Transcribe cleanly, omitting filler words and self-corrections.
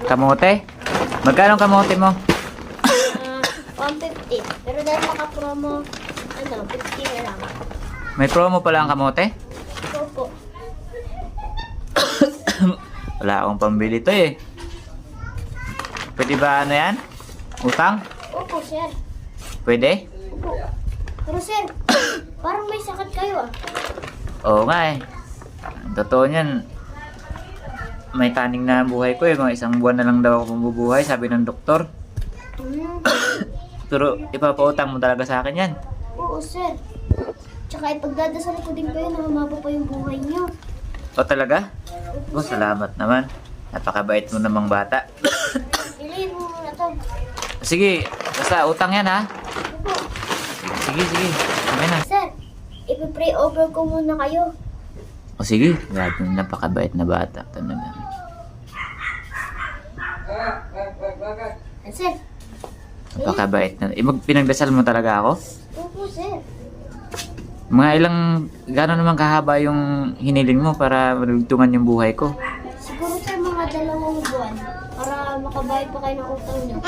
Kamote? Magkano ang kamote mo? 150. Pero dahil maka-promo, 50 na lang. May promo pala ang kamote? Opo. Wala akong pambili to eh. Pwede ba ano yan? Utang? Opo, sir. Pwede? Opo. Pero sir, parang may sakit kayo ah. Oo nga eh. Ang totoo niyan, may taning na ang buhay ko eh. Mga 1 buwan na lang daw ako mabubuhay, sabi ng doktor. Hmm. Pero ipapautang mo talaga sa akin yan. Oo, sir. Tsaka ipagdadasal ko din kayo na humaba pa yung buhay niyo. O talaga? Opo, Oh, salamat naman. Napakabait mo namang bata. Piliin mo muna to. Sige, basta utang yan ha. Opo. Sige. Amin na. Sir, ipipray over ko muna kayo. O sige, grabe, napakabait na bata. Talaga. Sir. Napakabait na. Pinagdasal mo talaga ako? Opo, sir. Mga gano'n naman kahaba yung hiniling mo para malugtungan yung buhay ko? Siguro sir, mga 2 buwan para makabayad pa kayo ng utang niyo.